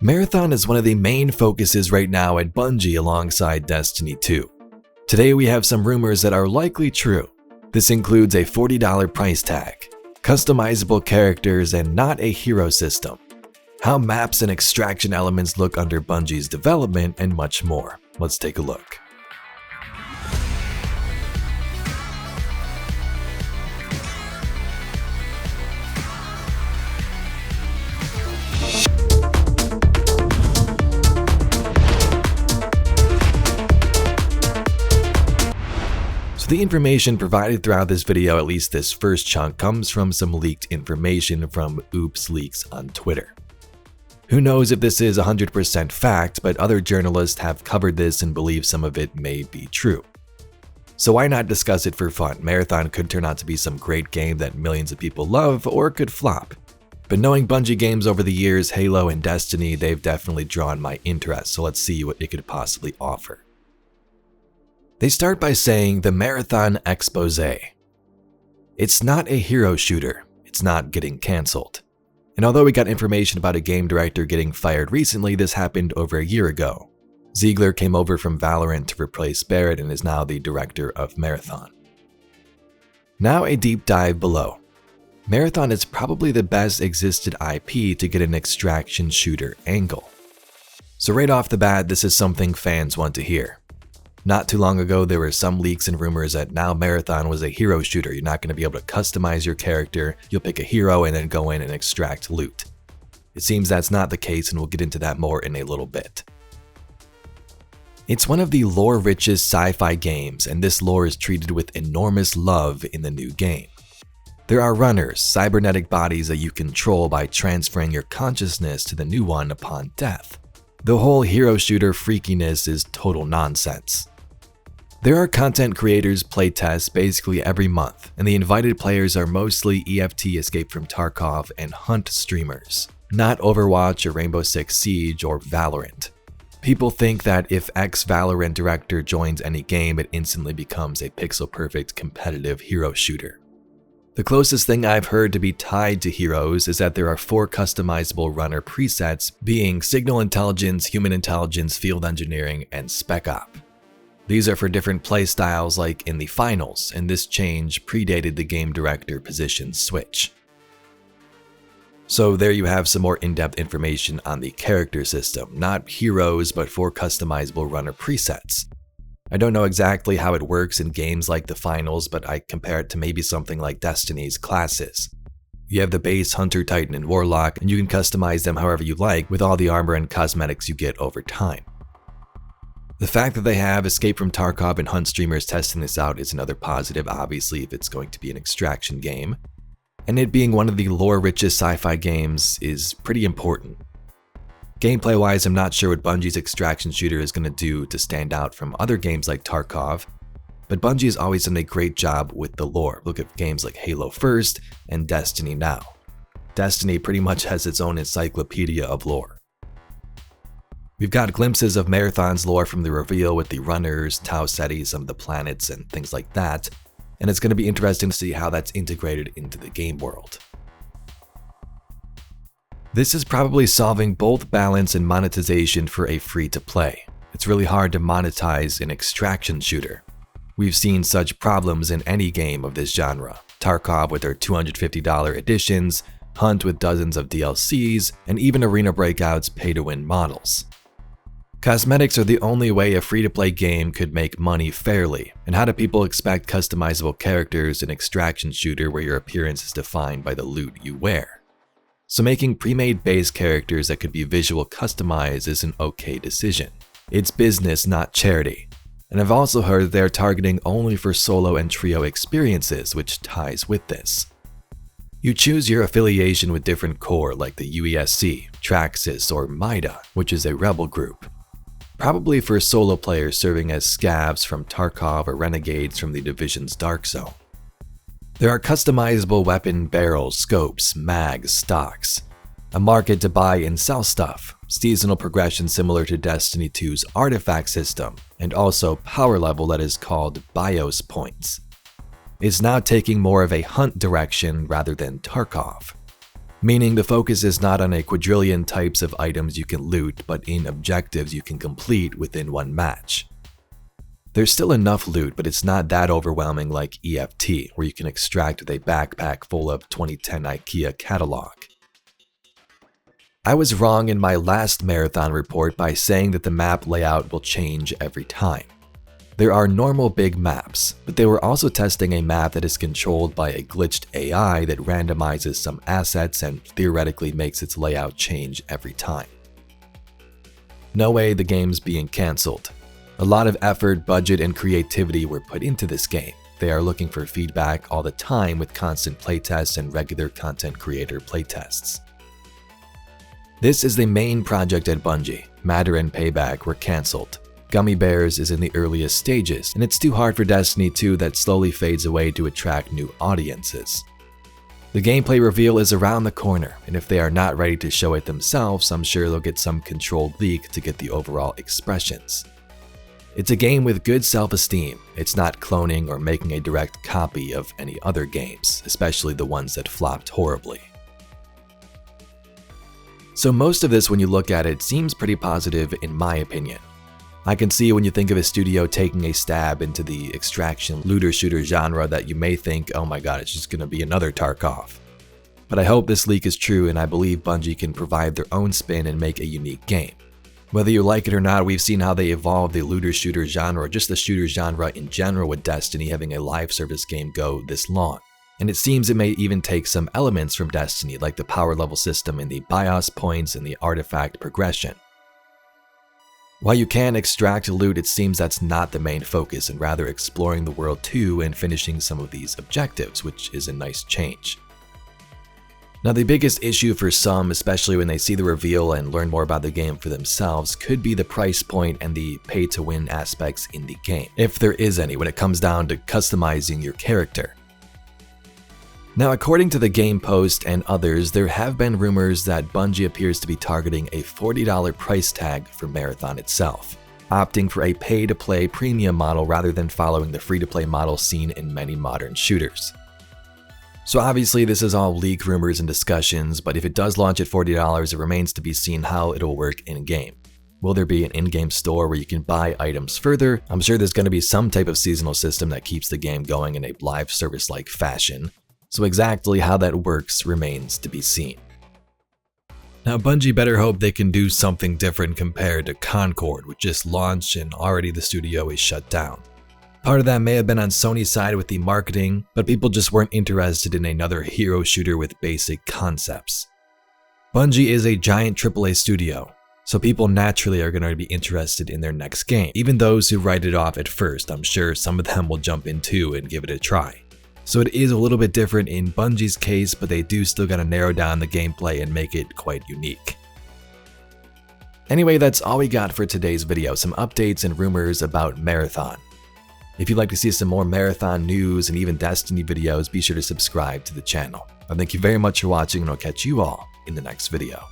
Marathon is one of the main focuses right now at Bungie alongside Destiny 2. Today we have some rumors that are likely true. This includes a $40 price tag, customizable characters, and not a hero system, how maps and extraction elements look under Bungie's development, and much more. Let's take a look. The information provided throughout this video, at least this first chunk, comes from some leaked information from Oops Leaks on Twitter. Who knows if this is 100% fact, but other journalists have covered this and believe some of it may be true. So why not discuss it for fun? Marathon could turn out to be some great game that millions of people love, or could flop. But knowing Bungie games over the years, Halo and Destiny, they've definitely drawn my interest, so let's see what it could possibly offer. They start by saying the Marathon expose. It's not a hero shooter, it's not getting cancelled. And although we got information about a game director getting fired recently, this happened over a year ago. Ziegler came over from Valorant to replace Barrett and is now the director of Marathon. Now a deep dive below. Marathon is probably the best existed IP to get an extraction shooter angle. So right off the bat, this is something fans want to hear. Not too long ago, there were some leaks and rumors that now Marathon was a hero shooter. You're not going to be able to customize your character. You'll pick a hero and then go in and extract loot. It seems that's not the case, and we'll get into that more in a little bit. It's one of the lore-richest sci-fi games, and this lore is treated with enormous love in the new game. There are runners, cybernetic bodies that you control by transferring your consciousness to the new one upon death. The whole hero shooter freakiness is total nonsense. There are content creators playtests basically every month, and the invited players are mostly EFT Escape from Tarkov and Hunt streamers, not Overwatch or Rainbow Six Siege or Valorant. People think that if ex-Valorant director joins any game, it instantly becomes a pixel-perfect competitive hero shooter. The closest thing I've heard to be tied to heroes is that there are 4 customizable runner presets, being Signal Intelligence, Human Intelligence, Field Engineering, and Spec Op. These are for different playstyles like in the finals, and this change predated the game director position switch. So there you have some more in-depth information on the character system, not heroes but 4 customizable runner presets. I don't know exactly how it works in games like the finals, but I compare it to maybe something like Destiny's classes. You have the base Hunter, Titan, and Warlock, and you can customize them however you like with all the armor and cosmetics you get over time. The fact that they have Escape from Tarkov and Hunt streamers testing this out is another positive, obviously, if it's going to be an extraction game. And it being one of the lore-richest sci-fi games is pretty important. Gameplay-wise, I'm not sure what Bungie's extraction shooter is going to do to stand out from other games like Tarkov, but Bungie has always done a great job with the lore. Look at games like Halo first and Destiny now. Destiny pretty much has its own encyclopedia of lore. We've got glimpses of Marathon's lore from the reveal with the runners, Tau Ceti, some of the planets, and things like that, and it's going to be interesting to see how that's integrated into the game world. This is probably solving both balance and monetization for a free-to-play. It's really hard to monetize an extraction shooter. We've seen such problems in any game of this genre. Tarkov with their $250 editions, Hunt with dozens of DLCs, and even Arena Breakout's pay-to-win models. Cosmetics are the only way a free-to-play game could make money fairly, and how do people expect customizable characters in an extraction shooter where your appearance is defined by the loot you wear? So making pre-made base characters that could be visual customized is an okay decision. It's business, not charity. And I've also heard they're targeting only for solo and trio experiences, which ties with this. You choose your affiliation with different corps like the UESC, Traxxas, or MIDA, which is a rebel group. Probably for solo players serving as scavs from Tarkov or renegades from the Division's Dark Zone. There are customizable weapon barrels, scopes, mags, stocks, a market to buy and sell stuff, seasonal progression similar to Destiny 2's artifact system, and also power level that is called BIOS points. It's now taking more of a hunt direction rather than Tarkov. meaning the focus is not on a quadrillion types of items you can loot, but in objectives you can complete within one match. There's still enough loot, but it's not that overwhelming like EFT, where you can extract with a backpack full of 2010 IKEA catalog. I was wrong in my last marathon report by saying that the map layout will change every time. There are normal big maps, but they were also testing a map that is controlled by a glitched AI that randomizes some assets and theoretically makes its layout change every time. No way the game's being cancelled. A lot of effort, budget, and creativity were put into this game. They are looking for feedback all the time with constant playtests and regular content creator playtests. This is the main project at Bungie. Matter and Payback were cancelled. Gummy Bears is in the earliest stages, and it's too hard for Destiny 2 that slowly fades away to attract new audiences. The gameplay reveal is around the corner, and if they are not ready to show it themselves, I'm sure they'll get some controlled leak to get the overall expressions. It's a game with good self-esteem. It's not cloning or making a direct copy of any other games, especially the ones that flopped horribly. So most of this, when you look at it, seems pretty positive in my opinion. I can see when you think of a studio taking a stab into the extraction looter-shooter genre that you may think, oh my god, it's just gonna be another Tarkov. But I hope this leak is true, and I believe Bungie can provide their own spin and make a unique game. Whether you like it or not, we've seen how they evolved the looter-shooter genre, or just the shooter genre in general, with Destiny having a live service game go this long. And it seems it may even take some elements from Destiny, like the power level system and the BIOS points and the artifact progression. While you can extract loot, it seems that's not the main focus, and rather exploring the world too and finishing some of these objectives, which is a nice change. Now, the biggest issue for some, especially when they see the reveal and learn more about the game for themselves, could be the price point and the pay-to-win aspects in the game, if there is any, when it comes down to customizing your character. Now, according to the game post and others, there have been rumors that Bungie appears to be targeting a $40 price tag for Marathon itself, opting for a pay-to-play premium model rather than following the free-to-play model seen in many modern shooters. So obviously this is all leak rumors and discussions, but if it does launch at $40, it remains to be seen how it'll work in-game. Will there be an in-game store where you can buy items further? I'm sure there's going to be some type of seasonal system that keeps the game going in a live service-like fashion. So exactly how that works remains to be seen. Now, Bungie better hope they can do something different compared to Concord, which just launched and already the studio is shut down. Part of that may have been on Sony's side with the marketing, but people just weren't interested in another hero shooter with basic concepts. Bungie is a giant AAA studio, so people naturally are going to be interested in their next game. Even those who write it off at first, I'm sure some of them will jump in too and give it a try. So it is a little bit different in Bungie's case, but they do still gotta narrow down the gameplay and make it quite unique. Anyway, that's all we got for today's video, some updates and rumors about Marathon. If you'd like to see some more Marathon news and even Destiny videos, be sure to subscribe to the channel. Thank you very much for watching, and I'll catch you all in the next video.